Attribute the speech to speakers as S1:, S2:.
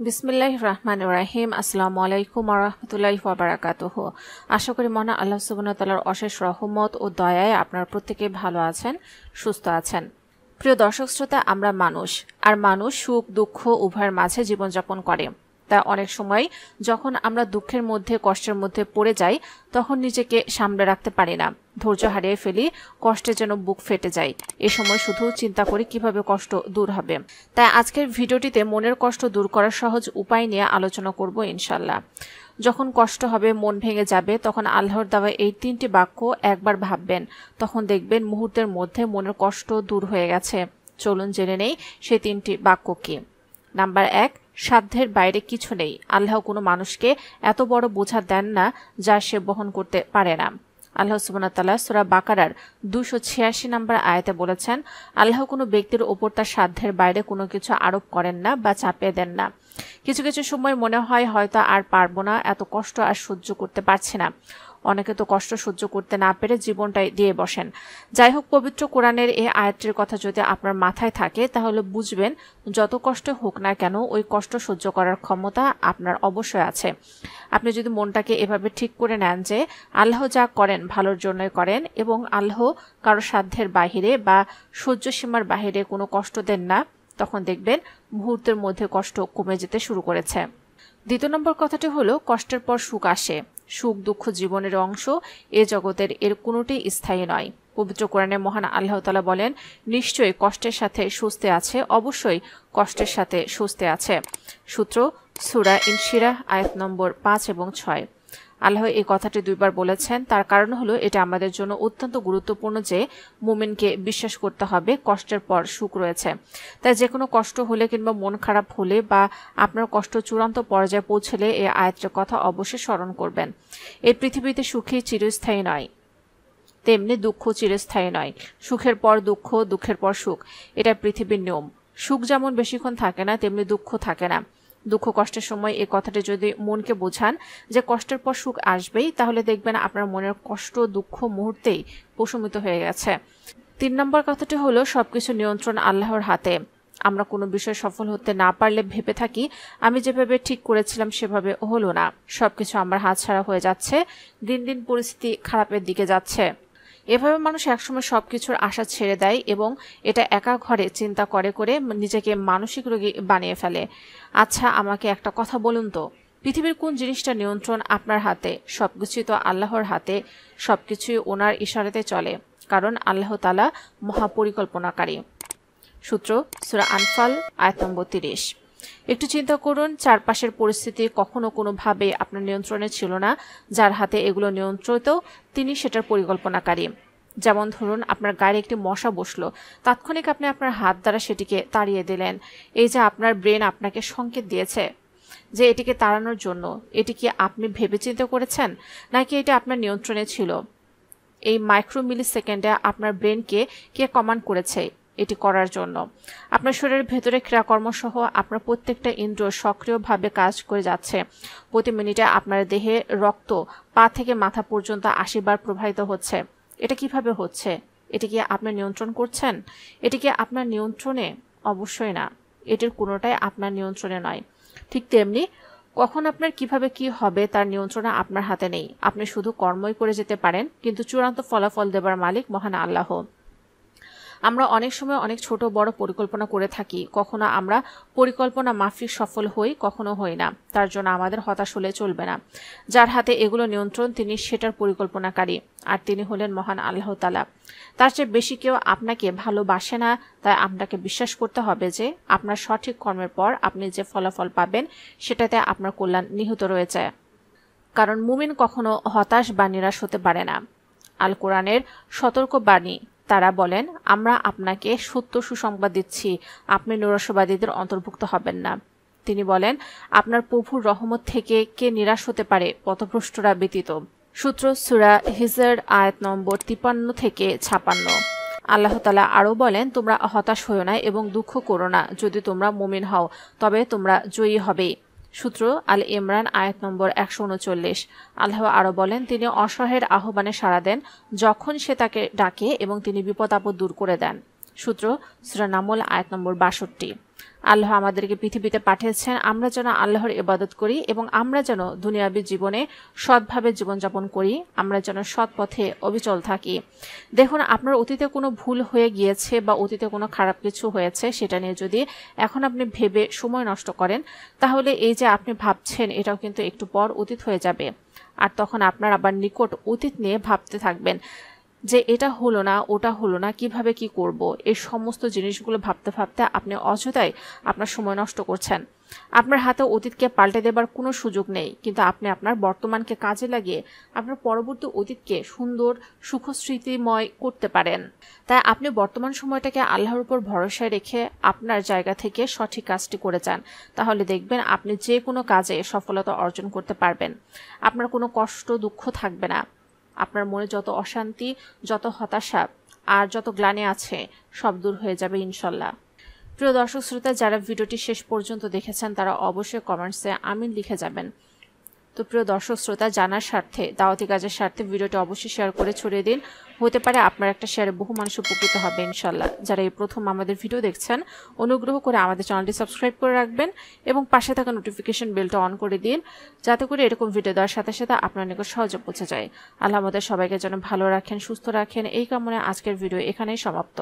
S1: বিসমিল্লাহির রহমানির রহিম। আসসালামু আলাইকুম ওয়া রাহমাতুল্লাহি ওয়া বারাকাতুহু। আশা করি মহান আল্লাহ সুবহানাহু ওয়া তাআলার অশেষ রহমত ও দয়ায় আপনারা প্রত্যেকেই ভালো আছেন, সুস্থ আছেন। প্রিয় দর্শক শ্রোতা, আমরা মানুষ, আর মানুষ সুখ দুঃখ উভয়ের মাঝে জীবনযাপন করে। তা অনেক সময় যখন আমরা দুঃখের মধ্যে কষ্টের মধ্যে পড়ে যাই তখন নিজেকে সামলে রাখতে পারি না, ধৈর্য হারিয়ে ফেলি, কষ্টে যেন বুক ফেটে যায়। এ সময় শুধু চিন্তা করি কিভাবে কষ্ট দূর হবে। তাই আজকের ভিডিওটিতে মনের কষ্ট দূর করার সহজ উপায় নিয়ে আলোচনা করব ইনশাল্লাহ। যখন কষ্ট হবে, মন ভেঙে যাবে, তখন আল্লাহর দেওয়া এই 3টি বাক্য একবার ভাববেন, তখন দেখবেন মুহূর্তের মধ্যে মনের কষ্ট দূর হয়ে গেছে। চলুন জেনে নেই সেই 3টি বাক্য কি। নাম্বার 1, সাধ্যের বাইরে কিছু নেই। আল্লাহ কোনো মানুষকে এত বড় বোঝা দেন না যা সে বহন করতে পারে না। আল্লাহ সুবহানাহু ওয়া তাআলা সূরা বাকারার 286 নম্বর আয়াতে বলেছেন, আল্লাহ কোনো ব্যক্তির ওপর তার সাধ্যের বাইরে কোনো কিছু আরোপ করেন না বা চাপিয়ে দেন না। কিছু কিছু সময় মনে হয় হয়তো আর পারবো না, এত কষ্ট আর সহ্য করতে পারছি না। অনেকে তো কষ্ট সহ্য করতে না পেরে জীবনটাই দিয়ে বসেন। যাই হোক, পবিত্র কোরআনের এই আয়াতটির কথা যদি আপনার মাথায় থাকে তাহলে বুঝবেন যত কষ্ট হোক না কেন ওই কষ্ট সহ্য করার ক্ষমতা আপনার অবশ্যই আছে। আপনি যদি মনটাকে এভাবে ঠিক করে নেন যে আল্লাহ যা করেন ভালোর জন্যই করেন এবং আল্লাহ কারো সাধ্যের বাহিরে বা সহ্য সীমার বাহিরে কোনো কষ্ট দেন না, তখন দেখবেন মুহূর্তের মধ্যে কষ্ট কমে যেতে শুরু করেছে। দ্বিতীয় নম্বর কথাটি হলো, কষ্টের পর সুখ আসে। সুখ দুঃখ জীবনের অংশ, এ জগতের এর কোনোটি স্থায়ী নয়। পবিত্র কোরআনে মহান আল্লাহ তাআলা বলেন, নিশ্চয়ই কষ্টের সাথে স্বস্তি আছে, অবশ্যই কষ্টের সাথে স্বস্তি আছে। সূত্র সূরা ইনশিরাহ আয়াত নম্বর 5 এবং 6। আল্লাহ এই কথাটি 2বার বলেছেন, তার কারণ হলো এটা আমাদের জন্য অত্যন্ত গুরুত্বপূর্ণ যে মুমিনকে বিশ্বাস করতে হবে কষ্টের পর সুখ রয়েছে। তাই যে কোনো কষ্ট হলে কিংবা মন খারাপ হলে বা আপনার কষ্ট চূড়ান্ত পর্যায়ে পৌঁছলে এই আয়াতের কথা অবশ্যই স্মরণ করবেন। এই পৃথিবীতে সুখী চিরস্থায়ী নয়, তেমনি দুঃখ চিরস্থায়ী নয়। সুখের পর দুঃখ, দুঃখের পর সুখ, এটা পৃথিবীর নিয়ম। সুখ যেমন বেশিক্ষণ থাকে না, তেমনি দুঃখ থাকে না। দুঃখ কষ্টের সময় এই কথাটি যদি মনকে বোঝান যে কষ্টের পর সুখ আসবেই, তাহলে দেখবেন আপনার মনের কষ্ট দুঃখ মুহূর্তেই প্রশমিত হয়ে গেছে। 3 নম্বর কথাটি হলো, সবকিছু নিয়ন্ত্রণ আল্লাহর হাতে। আমরা কোনো বিষয় সফল হতে না পারলে ভেবে থাকি আমি যেভাবে ঠিক করেছিলাম সেভাবে হলো না, সবকিছু আমার হাতছাড়া হয়ে যাচ্ছে, দিন দিন পরিস্থিতি খারাপের দিকে যাচ্ছে। এভাবে মানুষ একসময় সবকিছুর আশা ছেড়ে দেয় এবং এটা একা ঘরে চিন্তা করে করে নিজেকে মানসিক রোগী বানিয়ে ফেলে। আচ্ছা, আমাকে একটা কথা বলুন তো, পৃথিবীর কোন জিনিসটা নিয়ন্ত্রণ আপনার হাতে? সবকিছুই তো আল্লাহর হাতে, সবকিছুই ওনার ইশারাতে চলে, কারণ আল্লাহ তাআলা মহাপরিকল্পনাকারী। সূত্র সূরা আনফাল আয়াত নম্বর 30। একটু চিন্তা করুন, চারপাশের পরিস্থিতি কখনো কোনোভাবে আপনার নিয়ন্ত্রণে ছিল না। যার হাতে এগুলো নিয়ন্ত্রিত, তিনি সেটার পরিকল্পনাকারী। যেমন ধরুন, আপনার গায়ে একটি মশা বসলো, তাৎক্ষণিক আপনি আপনার হাত দ্বারা সেটিকে তাড়িয়ে দিলেন। এই যে আপনার ব্রেন আপনাকে সংকেত দিয়েছে যে এটিকে তাড়ানোর জন্য, এটি কি আপনি ভেবেচিন্তে করেছেন নাকি এটা আপনার নিয়ন্ত্রণে ছিল? এই মাইক্রো মিলি সেকেন্ডে আপনার ব্রেনকে কে কমান্ড করেছে এটি করার জন্য? আপনার শরীরের ভেতরে ক্রিয়াকর্ম সহ আপনার প্রত্যেকটা ইন্দ্রিয় সক্রিয়ভাবে কাজ করে যাচ্ছে। প্রতি মিনিটে আপনার দেহে রক্ত পা থেকে মাথা পর্যন্ত 80 বার প্রবাহিত হচ্ছে। এটা কিভাবে হচ্ছে? এটি কি আপনি নিয়ন্ত্রণ করছেন? এটি কি আপনার নিয়ন্ত্রণে? অবশ্যই না, এটির কোনোটাই আপনার নিয়ন্ত্রণে নয়। ঠিক তেমনি কখন আপনার কিভাবে কি হবে তার নিয়ন্ত্রণ আপনার হাতে নেই। আপনি শুধু কর্মই করে যেতে পারেন, কিন্তু চূড়ান্ত ফলাফল দেবার মালিক মহান আল্লাহ। আমরা অনেক সময় অনেক ছোট বড় পরিকল্পনা করে থাকি, কখনো আমরা পরিকল্পনা মাফিক সফল হই, কখনো হই না। তার জন্য আমাদের হতাশ হলে চলবে না। যার হাতে এগুলো নিয়ন্ত্রণ, তিনি সেটার পরিকল্পনাকারী, আর তিনি হলেন মহান আল্লাহ তাআলা। তার চেয়ে বেশি কেউ আপনাকে ভালোবাসে না। তাই আপনাকে বিশ্বাস করতে হবে যে আপনার সঠিক কর্মের পর আপনি যে ফলাফল পাবেন সেটাতে আপনার কল্যাণ নিহিত রয়েছে। কারণ মুমিন কখনো হতাশ বা নিরাশ হতে পারে না। আল কোরআনের সতর্ক বাণী, তারা বলেন, আমরা আপনাকে সত্য সুসংবাদ দিচ্ছি, আপনি নিরাশবাদীদের অন্তর্ভুক্ত হবেন না। তিনি বলেন, আপনার প্রভুর রহমত থেকে কে নিরাশ হতে পারে? পথভ্রষ্টরা ব্যতীত। সূত্র সূরা হিজর আয়াত নম্বর 53 থেকে 56। আল্লাহ তাআলা আরও বলেন, তোমরা হতাশ হও না এবং দুঃখ করো না, যদি তোমরা মুমিন হও তবে তোমরা জয়ী হবে। সূত্র আল ইমরান আয়াত নম্বর 139। আল্লাহ আরও বলেন, তিনি অসহায়ের আহ্বানে সাড়া দেন যখন সে তাকে ডাকে এবং তিনি বিপদ আপদ দূর করে দেন। সূত্র সূরা নামল আয়াত নম্বর 62। আল্লাহ আমাদেরকে পৃথিবীতে পাঠিয়েছেন আমরা যেন আল্লাহর ইবাদত করি এবং আমরা যেন দুনিয়াবী জীবনে সৎভাবে জীবনযাপন করি, আমরা যেন সৎ পথে অবিচল থাকি। দেখুন, আপনার অতীতে কোনো ভুল হয়ে গিয়েছে বা অতীতে কোনো খারাপ কিছু হয়েছে, সেটা নিয়ে যদি এখন আপনি ভেবে সময় নষ্ট করেন, তাহলে এই যে আপনি ভাবছেন এটাও কিন্তু একটু পর অতীত হয়ে যাবে। আর তখন আপনার আবার নিকট অতীত নিয়ে ভাবতে থাকবেন যে এটা হলো না, ওটা হলো না, কিভাবে কি করব। এই সমস্ত জিনিসগুলো ভাবতে ভাবতে আপনি অযথাই আপনার সময় নষ্ট করছেন। আপনার হাতে অতীতকে পাল্টে দেবার কোনো সুযোগ নেই, কিন্তু আপনি আপনার বর্তমানকে কাজে লাগিয়ে আপনার পরবর্তী অতীতকে সুন্দর সুখস্মৃতিময় করতে পারেন। তাই আপনি বর্তমান সময়টাকে আল্লাহর উপর ভরসায় রেখে আপনার জায়গা থেকে সঠিক কাজটি করে যান, তাহলে দেখবেন আপনি যে কোনো কাজে সফলতা অর্জন করতে পারবেন। আপনার কোনো কষ্ট দুঃখ থাকবে না, আপনার মনে যত অশান্তি, যত হতাশা আর যত গ্লানি আছে সব দূর হয়ে যাবে ইনশাল্লাহ। প্রিয় দর্শক শ্রোতা, যারা ভিডিওটি শেষ পর্যন্ত দেখেছেন তারা অবশ্যই কমেন্টসে আমিন লিখে যাবেন। তো প্রিয় দর্শক শ্রোতা, জানার স্বার্থে, দাওয়াতি কাজের স্বার্থে ভিডিওটি অবশ্যই শেয়ার করে ছড়িয়ে দিন। হতে পারে আপনার একটা শেয়ারে বহু মানুষ উপকৃত হবে ইনশাল্লাহ। যারা এই প্রথম আমাদের ভিডিও দেখছেন, অনুগ্রহ করে আমাদের চ্যানেলটি সাবস্ক্রাইব করে রাখবেন এবং পাশে থাকা নোটিফিকেশন বেলটা অন করে দিন, যাতে করে এরকম ভিডিও দেওয়ার সাথে সাথে আপনার নিকট সহজে পৌঁছে যায়। আল্লাহ আমাদের সবাইকে যেন ভালো রাখেন, সুস্থ রাখেন, এই কামনায় আজকের ভিডিও এখানেই সমাপ্ত।